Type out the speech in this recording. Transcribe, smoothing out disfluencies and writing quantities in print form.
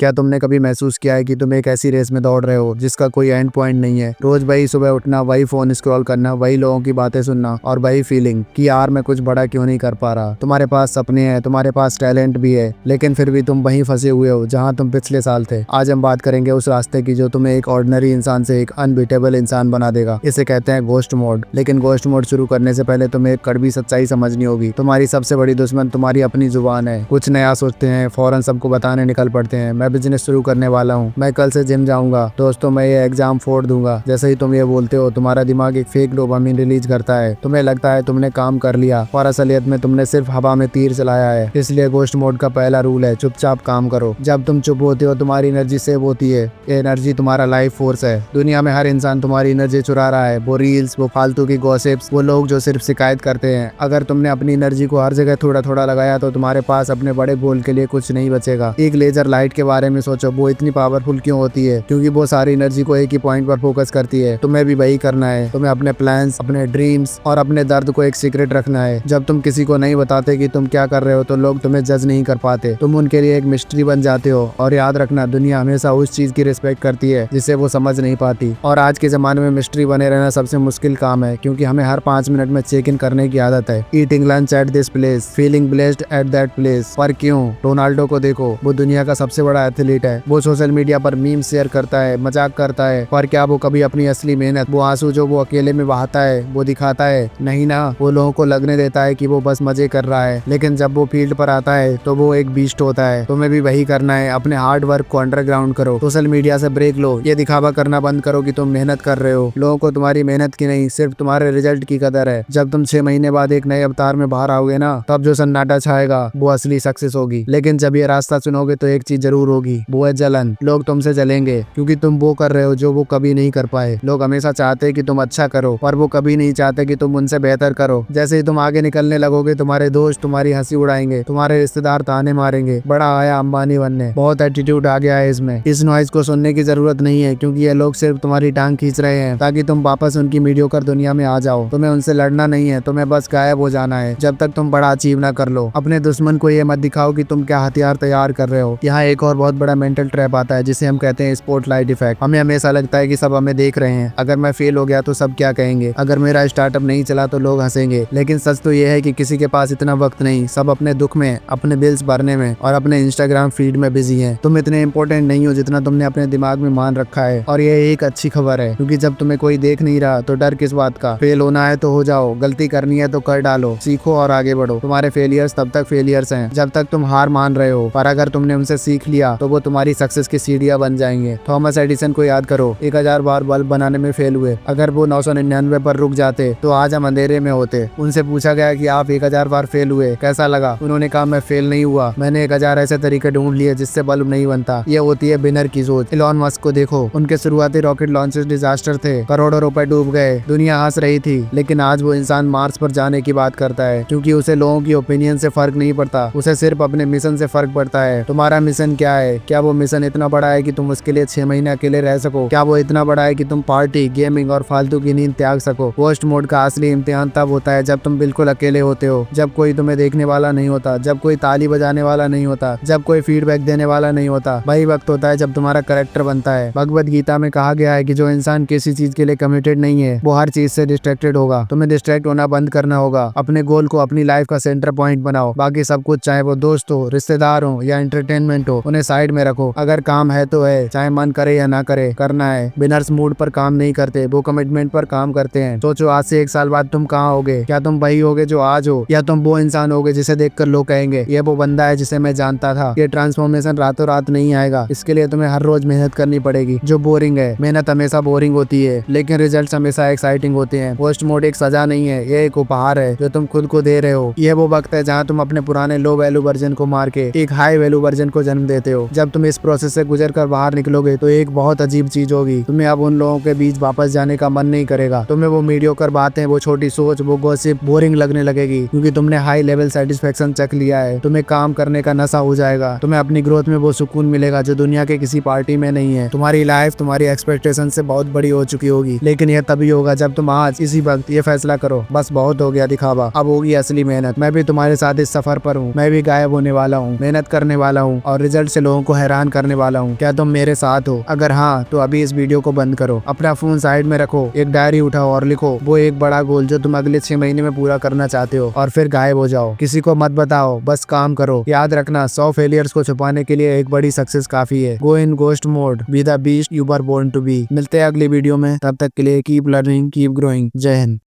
क्या तुमने कभी महसूस किया है कि तुम एक ऐसी रेस में दौड़ रहे हो जिसका कोई एंड पॉइंट नहीं है? रोज वही सुबह उठना, वही फोन स्क्रॉल करना, वही लोगों की बातें सुनना और वही फीलिंग कि यार मैं कुछ बड़ा क्यों नहीं कर पा रहा। तुम्हारे पास सपने हैं, तुम्हारे पास टैलेंट भी है, लेकिन फिर भी तुम वहीं फंसे हुए हो जहाँ तुम पिछले साल थे। आज हम बात करेंगे उस रास्ते की जो तुम्हें एक ऑर्डिनरी इंसान से एक अनबीटेबल इंसान बना देगा। इसे कहते हैं घोस्ट मोड। लेकिन घोस्ट मोड शुरू करने से पहले तुम्हें एक कड़वी सच्चाई समझनी होगी। तुम्हारी सबसे बड़ी दुश्मन तुम्हारी अपनी जुबान है। कुछ नया सोचते हैं, फौरन सबको बताने निकल पड़ते हैं, मैं बिजनेस शुरू करने वाला हूँ, मैं कल से जिम जाऊंगा, दोस्तों मैं ये एग्जाम फोड़ दूंगा। जैसे ही तुम ये बोलते हो तुम्हारा दिमाग एक फेक डोपामिन रिलीज करता है। तुम्हें लगता है तुमने काम कर लिया और असलियत में तुमने सिर्फ हवा में तीर चलाया है। इसलिए घोस्ट मोड का पहला रूल है चुपचाप काम करो। जब तुम चुप होते हो तुम्हारी एनर्जी सेव होती है। ये एनर्जी तुम्हारा लाइफ फोर्स है। दुनिया में हर इंसान तुम्हारी एनर्जी चुरा रहा है। वो रील्स, वो फालतू की गॉसिप्स, वो लोग जो सिर्फ शिकायत करते हैं। अगर तुमने अपनी एनर्जी को हर जगह थोड़ा थोड़ा लगाया तो तुम्हारे पास अपने बड़े गोल के लिए कुछ नहीं बचेगा। एक लेजर लाइट के बारे में सोचो, वो इतनी पावरफुल क्यों होती है? क्योंकि वो सारी एनर्जी को एक ही पॉइंट पर फोकस करती है। तुम्हें भी वही करना है। तुम्हें अपने प्लान्स, अपने ड्रीम्स और अपने दर्द को एक सीक्रेट रखना है। जब तुम किसी को नहीं बताते कि तुम क्या कर रहे हो तो लोग तुम्हें जज नहीं कर पाते। तुम उनके लिए एक मिस्ट्री बन जाते हो। और याद रखना, दुनिया हमेशा उस चीज की रिस्पेक्ट करती है जिसे वो समझ नहीं पाती। और आज के जमाने में मिस्ट्री बने रहना सबसे मुश्किल काम है, क्योंकि हमें हर 5 मिनट में चेक इन करने की आदत है। Eating lunch at this place, feeling blessed at that place. पर क्यों? रोनाल्डो को देखो, वो दुनिया का सबसे बड़ा एथलीट है। वो सोशल मीडिया पर मीम शेयर करता है, मजाक करता है, पर क्या वो कभी अपनी असली मेहनत, वो आंसू जो वो अकेले में बहाता है, वो दिखाता है? नहीं ना। वो लोगों को लगने देता है कि वो बस मजे कर रहा है, लेकिन जब वो फील्ड पर आता है तो वो एक बीस्ट होता है। तुम्हें भी वही करना है। अपने हार्ड वर्क को अंडरग्राउंड करो। सोशल मीडिया से ब्रेक लो। ये दिखावा करना बंद करो कि तुम मेहनत कर रहे हो। लोगों को तुम्हारी मेहनत की नहीं, सिर्फ तुम्हारे रिजल्ट की कदर है। जब तुम 6 महीने बाद एक नए अवतार में बाहर आओगे ना, तब जो सन्नाटा छाएगा वो असली सक्सेस होगी। लेकिन जब ये रास्ता चुनोगे तो एक चीज जरूर होगी, वो है जलन। लोग तुमसे जलेंगे क्योंकि तुम वो कर रहे हो जो वो कभी नहीं कर पाए। लोग हमेशा चाहते हैं कि तुम अच्छा करो, पर वो कभी नहीं चाहते कि तुम उनसे बेहतर करो। जैसे ही तुम आगे निकलने लगोगे तुम्हारे दोस्त तुम्हारी हंसी उड़ाएंगे, तुम्हारे रिश्तेदार ताने मारेंगे, बड़ा आया अंबानी बनने, बहुत एटीट्यूड आ गया है इसमें। इस नॉइज को सुनने की जरूरत नहीं है, क्योंकि ये लोग सिर्फ तुम्हारी टांग खींच रहे हैं ताकि तुम वापस उनकी मीडियोकर दुनिया में आ जाओ। तुम्हें उनसे लड़ना नहीं है, तुम्हें बस गायब हो जाना है जब तक तुम बड़ा अचीव ना कर लो। अपने दुश्मन को ये मत दिखाओ कि तुम क्या हथियार तैयार कर रहे हो। यहाँ एक और बहुत बड़ा मेंटल ट्रैप आता है जिसे हम कहते हैं स्पॉटलाइट इफेक्ट। हमें हमेशा लगता है कि सब हमें देख रहे हैं। अगर मैं फेल हो गया तो सब क्या कहेंगे? अगर मेरा स्टार्टअप नहीं चला तो लोग हंसेंगे। लेकिन सच तो ये है कि किसी के पास इतना वक्त नहीं। सब अपने दुख में, अपने बिल्स भरने में और अपने इंस्टाग्राम फीड में बिजी हैं। तुम इतने इंपॉर्टेंट नहीं हो जितना तुमने अपने दिमाग में मान रखा है। और ये एक अच्छी खबर है, क्योंकि जब तुम्हें कोई देख नहीं रहा तो डर किस बात का? फेल होना है तो हो जाओ, गलती करनी है तो कर डालो, सीखो और आगे बढ़ो। तुम्हारे फेलियर्स तब तक फेलियर्स हैं जब तक तुम हार मान रहे हो, पर अगर तुमने उनसे सीख लिया तो वो तुम्हारी सक्सेस की सीढ़ियां बन जाएंगे। थॉमस एडिसन को याद करो, 1000 बार बल्ब बनाने में फेल हुए। अगर वो 999 पर रुक जाते तो आज हम अंधेरे में होते। उनसे पूछा गया कि आप 1000 बार फेल हुए, कैसा लगा? उन्होंने कहा मैं फेल नहीं हुआ, मैंने 1000 ऐसे तरीके ढूंढ लिए जिससे बल्ब नहीं बनता। ये होती है बिनर की सोच। इलॉन मस्क को देखो, उनके शुरुआती रॉकेट लॉन्चेस डिजास्टर थे, करोड़ों रुपए डूब गए, दुनिया हंस रही थी, लेकिन आज वो इंसान मार्स पर जाने की बात करता है, क्योंकि उसे लोगों की ओपिनियन से फर्क नहीं पड़ता, उसे सिर्फ अपने मिशन से फर्क पड़ता है। तुम्हारा मिशन क्या है? क्या वो मिशन इतना बड़ा है कि तुम उसके लिए 6 महीने अकेले रह सको? क्या वो इतना बड़ा है कि तुम पार्टी, गेमिंग और फालतू की नींद त्याग सको? घोस्ट मोड का असली इम्तिहान तब होता है जब तुम बिल्कुल अकेले होते हो, जब कोई तुम्हें देखने वाला नहीं होता, जब कोई ताली बजाने वाला नहीं होता, जब कोई फीडबैक देने वाला नहीं होता। वही वक्त होता है जब तुम्हारा कैरेक्टर बनता है। भगवत गीता में कहा गया है कि जो इंसान किसी चीज के लिए कमिटेड नहीं है वो हर चीज से डिस्ट्रैक्टेड होगा। तुम्हें डिस्ट्रैक्ट होना बंद करना होगा। अपने गोल को अपनी लाइफ का सेंटर पॉइंट बनाओ। बाकी सब कुछ, चाहे वो दोस्त हो, रिश्तेदार हो या एंटरटेनमेंट हो, उन्हें साइड में रखो। अगर काम है तो है, चाहे मन करे या ना करे, करना है। बिनर्स मूड पर काम नहीं करते, वो कमिटमेंट पर काम करते हैं। सोचो आज से 1 साल बाद तुम कहाँ होगे? क्या तुम वही होगे जो आज हो, या तुम वो इंसान होगे जिसे देखकर लोग कहेंगे ये वो बंदा है जिसे मैं जानता था? ये ट्रांसफॉर्मेशन रातों रात नहीं आएगा। इसके लिए तुम्हें हर रोज मेहनत करनी पड़ेगी, जो बोरिंग है। मेहनत हमेशा बोरिंग होती है, लेकिन रिजल्ट हमेशा एक्साइटिंग होते हैं। घोस्ट मोड एक सजा नहीं है, ये एक उपहार है जो तुम खुद को दे रहे हो। ये वो वक्त है जहाँ तुम अपने पुराने लो वैल्यू वर्जन को मार के एक हाई वैल्यू वर्जन को जन्म देते हो। जब तुम इस प्रोसेस से गुजर कर बाहर निकलोगे तो एक बहुत अजीब चीज होगी। तुम्हें अब उन लोगों के बीच वापस जाने का मन नहीं करेगा। तुम्हें वो मीडियोकर बातें, वो छोटी सोच, वो गॉसिप बोरिंग लगने लगेगी, क्योंकि तुमने हाई लेवल सेटिस्फेक्शन चख लिया है। तुम्हें काम करने का नशा हो जाएगा। तुम्हें अपनी ग्रोथ में वो सुकून मिलेगा जो दुनिया के किसी पार्टी में नहीं है। तुम्हारी लाइफ तुम्हारी एक्सपेक्टेशन से बहुत बड़ी हो चुकी होगी, लेकिन यह तभी होगा जब तुम आज इसी वक्त ये फैसला करो, बस बहुत हो गया दिखावा, अब होगी असली मेहनत। मैं भी तुम्हारे साथ इस सफर पर हूँ। मैं भी गायब होने वाला हूँ, मेहनत करने वाला हूँ और रिजल्ट से लोगों को हैरान करने वाला हूँ। क्या तुम मेरे साथ हो? अगर हाँ तो अभी इस वीडियो को बंद करो, अपना फोन साइड में रखो, एक डायरी उठाओ और लिखो वो एक बड़ा गोल जो तुम अगले 6 महीने में पूरा करना चाहते हो, और फिर गायब हो जाओ। किसी को मत बताओ, बस काम करो। याद रखना 100 फेलियर्स को छुपाने के लिए एक बड़ी सक्सेस काफी है। Go in ghost mode, be the beast you were born to be. मिलते हैं अगली वीडियो में, तब तक के लिए कीप लर्निंग, कीप ग्रोइंग। जय हिंद।